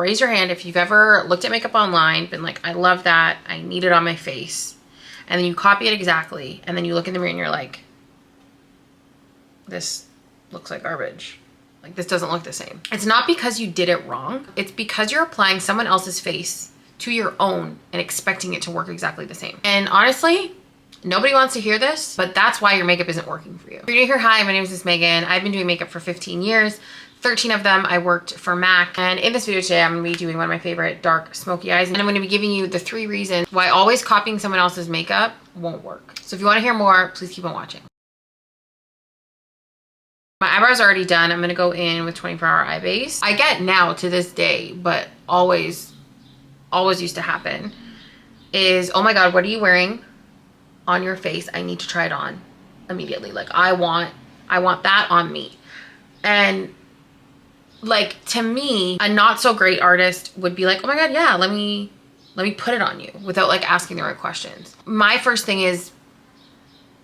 raise your hand if you've ever looked at makeup online, been like, I love that, I need it on my face, and then you copy it exactly, and then you look in the mirror and you're like, this looks like garbage. Like, this doesn't look the same. It's not because you did it wrong. It's because you're applying someone else's face to your own and expecting it to work exactly the same. And honestly, nobody wants to hear this, but that's why your makeup isn't working for you. If you're new here, hi, my name is Miss Megan. I've been doing makeup for 15 years. 13 of them I worked for MAC. And in this video today, I'm gonna be doing one of my favorite dark smoky eyes. And I'm gonna be giving you the 3 reasons why always copying someone else's makeup won't work. So if you wanna hear more, please keep on watching. My eyebrows are already done. I'm gonna go in with 24-hour eye base. I get now to this day, but always used to happen, is, oh my God, what are you wearing on your face? I need to try it on immediately. Like, I want that on me. And like, to me, a not so great artist would be like, oh my God, yeah, let me put it on you, without like asking the right questions. My first thing is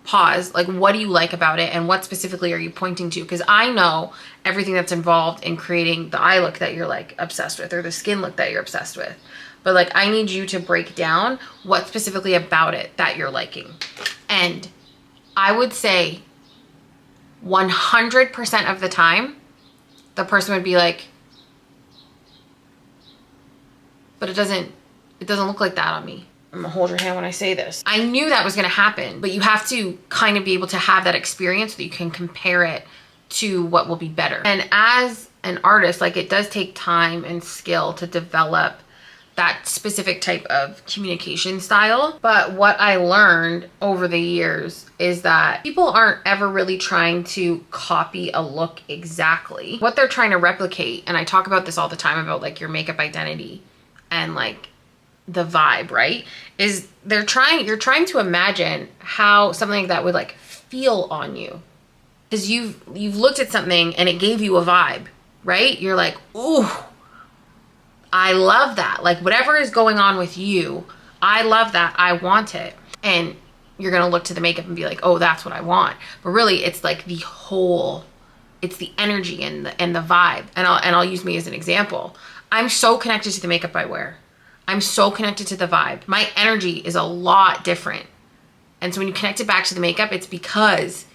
pause. Like, what do you like about it, and what specifically are you pointing to? Because I know everything that's involved in creating the eye look that you're like obsessed with, or the skin look that you're obsessed with. But like, I need you to break down what specifically about it that you're liking. And I would say 100% of the time, the person would be like, but it doesn't look like that on me. I'm gonna hold your hand when I say this. I knew that was gonna happen, but you have to kind of be able to have that experience so that you can compare it to what will be better. And as an artist, like, it does take time and skill to develop that specific type of communication style. But what I learned over the years is that people aren't ever really trying to copy a look exactly. What they're trying to replicate, and I talk about this all the time about like your makeup identity and like the vibe, right? Is you're trying to imagine how something like that would like feel on you. Because you've looked at something and it gave you a vibe, right? You're like, ooh, I love that. Like, whatever is going on with you, I love that. I want it. And you're going to look to the makeup and be like, oh, that's what I want. But really, it's like it's the energy and the vibe. And I'll use me as an example. I'm so connected to the makeup I wear. I'm so connected to the vibe. My energy is a lot different. And so when you connect it back to the makeup, it's because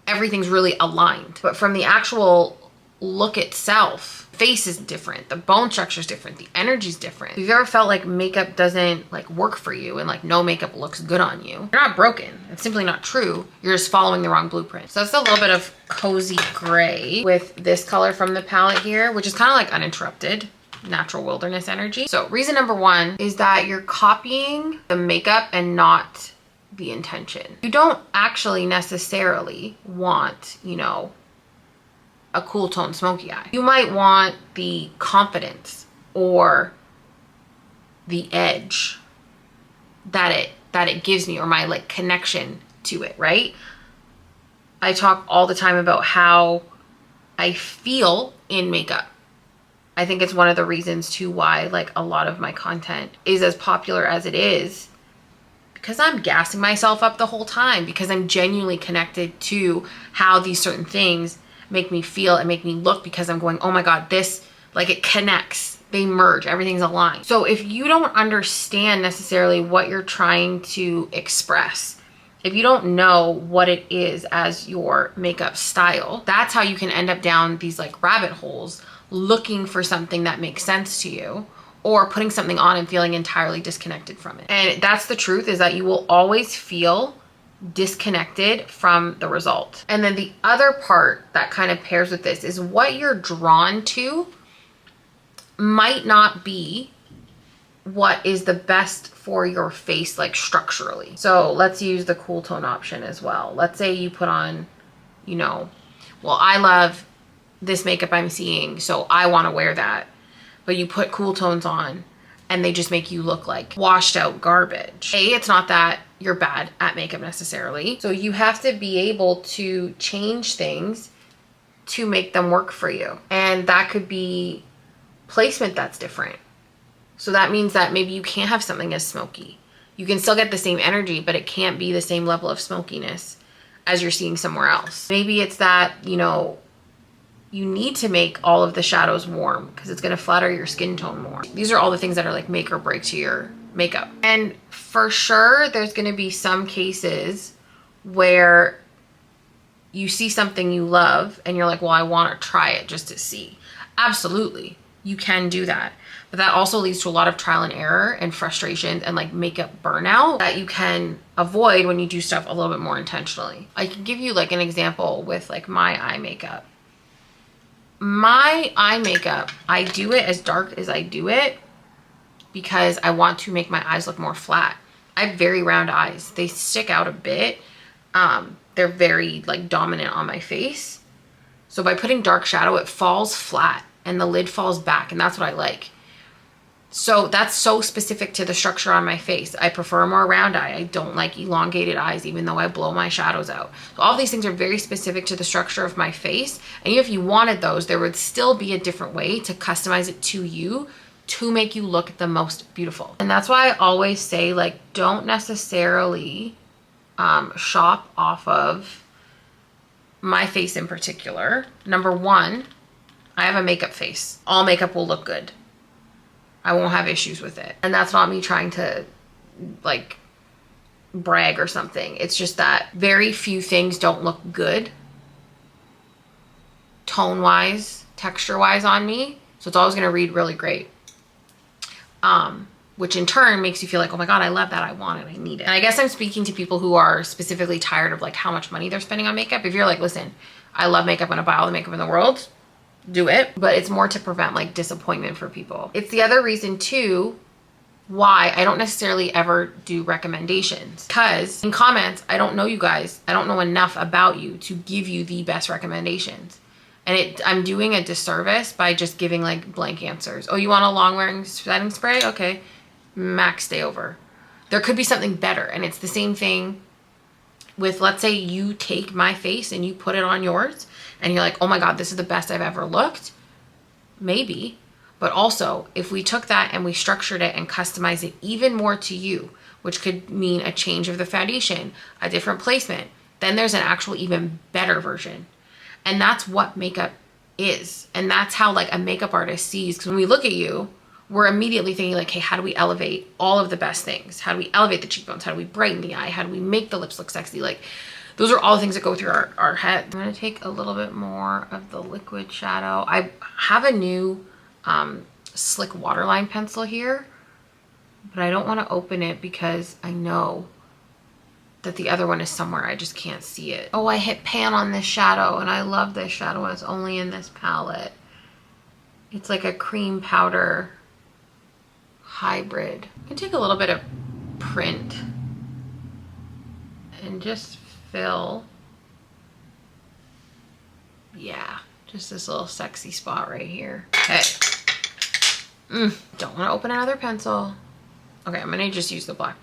everything's really aligned. But from the actual look itself, face is different, the bone structure is different, the energy is different. If you've ever felt like makeup doesn't like work for you and like no makeup looks good on you, you're not broken. It's simply not true. You're just following the wrong blueprint. So that's a little bit of cozy gray with this color from the palette here, which is kind of like uninterrupted natural wilderness energy. So reason number 1 is that you're copying the makeup and not the intention. You don't actually necessarily want, you know, a cool tone smoky eye. You might want the confidence or the edge that it gives me, or my like connection to it, right? I talk all the time about how I feel in makeup. I think it's one of the reasons too why like a lot of my content is as popular as it is, because I'm gassing myself up the whole time, because I'm genuinely connected to how these certain things make me feel and make me look, because I'm going, oh my God, this, like, it connects, they merge, everything's aligned. So if you don't understand necessarily what you're trying to express, if you don't know what it is as your makeup style, that's how you can end up down these like rabbit holes looking for something that makes sense to you, or putting something on and feeling entirely disconnected from it. And that's the truth, is that you will always feel disconnected from the result. And then the other part that kind of pairs with this is what you're drawn to might not be what is the best for your face, like structurally. So let's use the cool tone option as well. Let's say you put on, you know, well, I love this makeup I'm seeing, so I want to wear that. But you put cool tones on and they just make you look like washed out garbage. It's not that you're bad at makeup necessarily. So you have to be able to change things to make them work for you. And that could be placement that's different. So that means that maybe you can't have something as smoky. You can still get the same energy, but it can't be the same level of smokiness as you're seeing somewhere else. Maybe it's that, you know, you need to make all of the shadows warm because it's going to flatter your skin tone more. These are all the things that are like make or break to your makeup. And for sure, there's going to be some cases where you see something you love and you're like, well, I want to try it just to see. Absolutely, you can do that. But that also leads to a lot of trial and error and frustration and like makeup burnout that you can avoid when you do stuff a little bit more intentionally. I can give you like an example with like my eye makeup. My eye makeup, I do it as dark as I do it because I want to make my eyes look more flat. I have very round eyes. They stick out a bit. They're very like dominant on my face. So by putting dark shadow, it falls flat and the lid falls back, and that's what I like. So that's so specific to the structure on my face. I prefer a more round eye. I don't like elongated eyes, even though I blow my shadows out. So all these things are very specific to the structure of my face. And even if you wanted those, there would still be a different way to customize it to you to make you look the most beautiful. And that's why I always say, like, don't necessarily shop off of my face in particular. Number one, I have a makeup face. All makeup will look good. I won't have issues with it. And that's not me trying to like brag or something. It's just that very few things don't look good tone wise, texture wise on me. So it's always going to read really great. Which in turn makes you feel like, oh my God, I love that. I want it. I need it. And I guess I'm speaking to people who are specifically tired of like how much money they're spending on makeup. If you're like, listen, I love makeup. I'm going to buy all the makeup in the world. Do it. But it's more to prevent like disappointment for people. It's the other reason too why I don't necessarily ever do recommendations, because in comments, I don't know you guys. I don't know enough about you to give you the best recommendations. And I'm doing a disservice by just giving like blank answers. Oh, you want a long wearing setting spray? Okay. MAC stay over. There could be something better. And it's the same thing with, let's say you take my face and you put it on yours and you're like, oh my God, this is the best I've ever looked. Maybe. But also, if we took that and we structured it and customized it even more to you, which could mean a change of the foundation, a different placement, then there's an actual even better version. And that's what makeup is. And that's how like a makeup artist sees. Because when we look at you, we're immediately thinking like, hey, how do we elevate all of the best things? How do we elevate the cheekbones? How do we brighten the eye? How do we make the lips look sexy? Like, those are all the things that go through our head. I'm gonna take a little bit more of the liquid shadow. I have a new slick waterline pencil here, but I don't wanna open it because I know that the other one is somewhere. I just can't see it. Oh, I hit pan on this shadow and I love this shadow. It's only in this palette. It's like a cream powder hybrid. I can take a little bit of print and just fill, yeah, just this little sexy spot right here. Okay. Don't want to open another pencil. Okay, I'm gonna just use the black.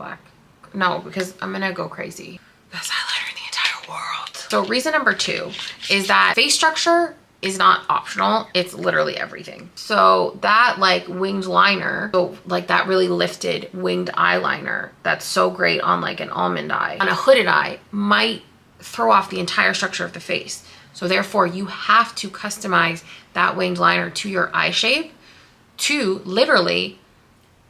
No, because I'm gonna go crazy. Best highlighter in the entire world. So reason number 2 is that face structure is not optional. It's literally everything. So that like winged liner, so like that really lifted winged eyeliner that's so great on like an almond eye, on a hooded eye, might throw off the entire structure of the face. So therefore you have to customize that winged liner to your eye shape to literally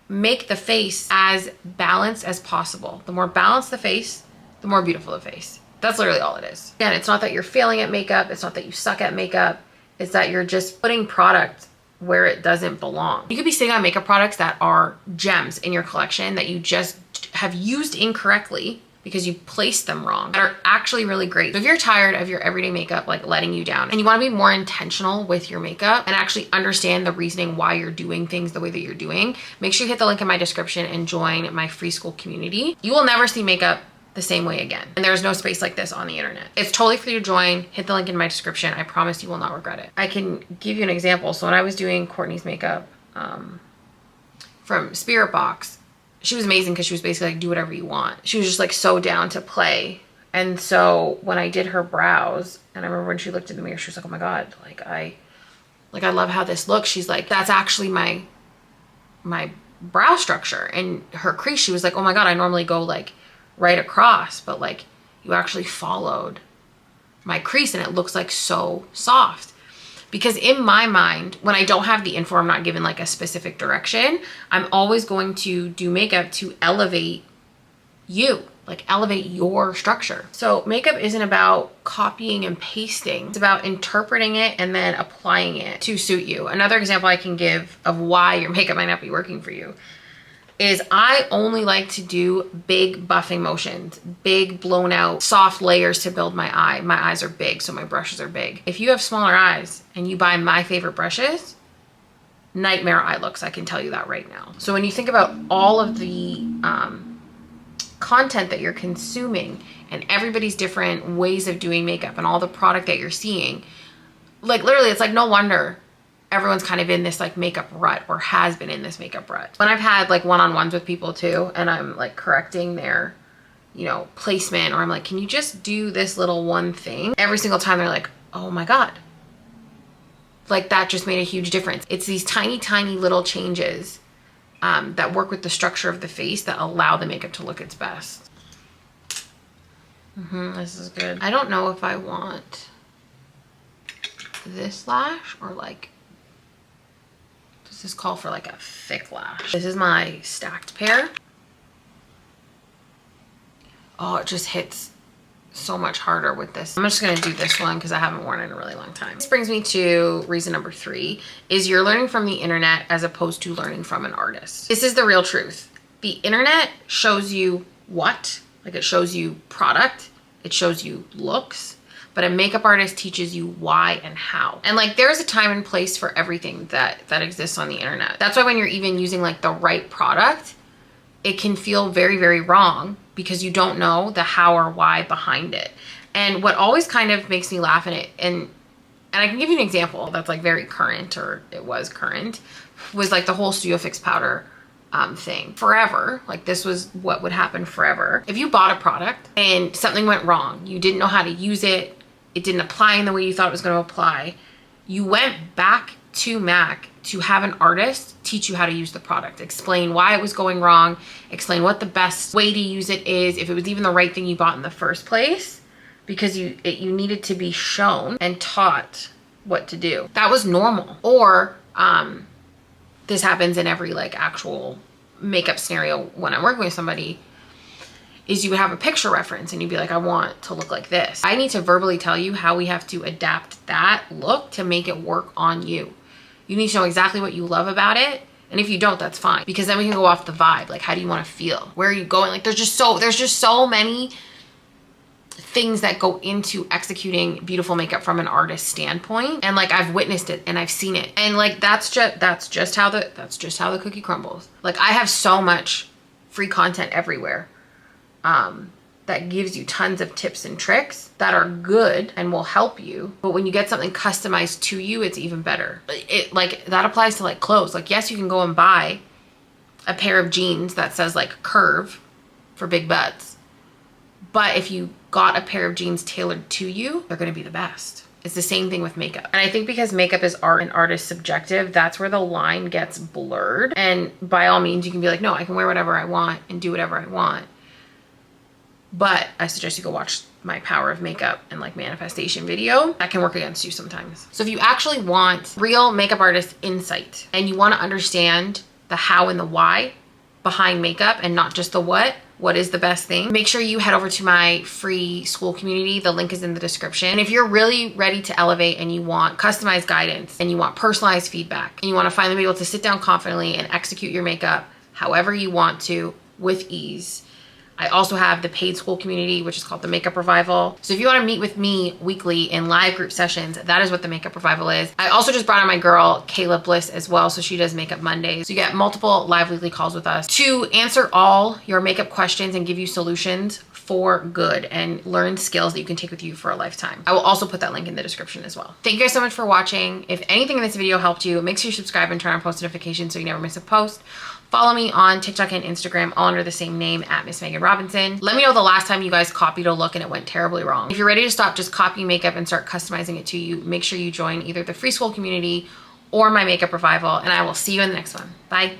make the face as balanced as possible. The more balanced the face, the more beautiful the face. That's literally all it is. Again, it's not that you're failing at makeup. It's not that you suck at makeup. It's that you're just putting product where it doesn't belong. You could be sitting on makeup products that are gems in your collection that you just have used incorrectly because you placed them wrong, that are actually really great. So if you're tired of your everyday makeup like letting you down and you want to be more intentional with your makeup and actually understand the reasoning why you're doing things the way that you're doing, make sure you hit the link in my description and join my free school community. You will never see makeup the same way again. And there's no space like this on the internet. It's totally free to join. Hit the link in my description. I promise you will not regret it. I can give you an example. So when I was doing Courtney's makeup from Spirit Box, she was amazing because she was basically like, do whatever you want. She was just like so down to play. And so when I did her brows, and I remember when she looked in the mirror, she was like, oh my God, I love how this looks. She's like, that's actually my brow structure. And her crease, she was like, oh my God, I normally go like right across, but like you actually followed my crease and it looks like so soft. Because in my mind, when I don't have the info, I'm not given like a specific direction, I'm always going to do makeup to elevate you, like elevate your structure. So makeup isn't about copying and pasting. It's about interpreting it and then applying it to suit you. Another example I can give of why your makeup might not be working for you is I only like to do big buffing motions, big blown out soft layers to build my eye. My eyes are big, so my brushes are big. If you have smaller eyes and you buy my favorite brushes, nightmare eye looks, I can tell you that right now. So when you think about all of the content that you're consuming and everybody's different ways of doing makeup and all the product that you're seeing, like literally it's like no wonder everyone's kind of in this like makeup rut, or has been in this makeup rut. When I've had like one-on-ones with people too, and I'm like correcting their, you know, placement, or I'm like, can you just do this little one thing? Every single time they're like, oh my God. Like that just made a huge difference. It's these tiny, tiny little changes that work with the structure of the face that allow the makeup to look its best. This is good. I don't know if I want this lash or like, does this call for like a thick lash? This is my stacked pair. Oh, it just hits so much harder with this. I'm just gonna do this one because I haven't worn it in a really long time. This brings me to reason number 3, is you're learning from the internet as opposed to learning from an artist. This is the real truth. The internet shows you what? Like it shows you product, it shows you looks, but a makeup artist teaches you why and how. And like there's a time and place for everything that exists on the internet. That's why when you're even using like the right product, it can feel very, very wrong because you don't know the how or why behind it. And what always kind of makes me laugh in it, and I can give you an example that's like very current, or it was current, was like the whole Studio Fix powder thing. Forever, like this was what would happen forever. If you bought a product and something went wrong, you didn't know how to use it, it didn't apply in the way you thought it was going to apply, you went back to MAC to have an artist teach you how to use the product, explain why it was going wrong, explain what the best way to use it is, if it was even the right thing you bought in the first place, because you needed to be shown and taught what to do. That was normal. Or this happens in every like actual makeup scenario when I'm working with somebody, is you would have a picture reference and you'd be like, I want to look like this. I need to verbally tell you how we have to adapt that look to make it work on you. You need to know exactly what you love about it. And if you don't, that's fine, because then we can go off the vibe. Like, how do you want to feel? Where are you going? Like, there's just so many things that go into executing beautiful makeup from an artist standpoint. And like, I've witnessed it and I've seen it. And like, that's just how the cookie crumbles. Like, I have so much free content everywhere that gives you tons of tips and tricks that are good and will help you. But when you get something customized to you, it's even better. It like, that applies to like clothes. Like, yes, you can go and buy a pair of jeans that says like curve for big butts. But if you got a pair of jeans tailored to you, they're going to be the best. It's the same thing with makeup. And I think because makeup is art and art is subjective, that's where the line gets blurred. And by all means, you can be like, no, I can wear whatever I want and do whatever I want. But I suggest you go watch my Power of Makeup and like manifestation video. That can work against you sometimes. So if you actually want real makeup artist insight and you want to understand the how and the why behind makeup and not just the what is the best thing, make sure you head over to my free school community. The link is in the description. And if you're really ready to elevate and you want customized guidance and you want personalized feedback and you want to finally be able to sit down confidently and execute your makeup however you want to with ease, I also have the paid school community, which is called the Makeup Revival. So if you want to meet with me weekly in live group sessions, that is what the Makeup Revival is. I also just brought on my girl, Kayla Bliss, as well. So she does Makeup Mondays. So you get multiple live weekly calls with us to answer all your makeup questions and give you solutions for good and learn skills that you can take with you for a lifetime. I will also put that link in the description as well. Thank you guys so much for watching. If anything in this video helped you, make sure you subscribe and turn on post notifications so you never miss a post. Follow me on TikTok and Instagram, all under the same name, at Miss Megan Robinson. Let me know the last time you guys copied a look and it went terribly wrong. If you're ready to stop just copying makeup and start customizing it to you, make sure you join either the free school community or my Makeup Revival, and I will see you in the next one. Bye.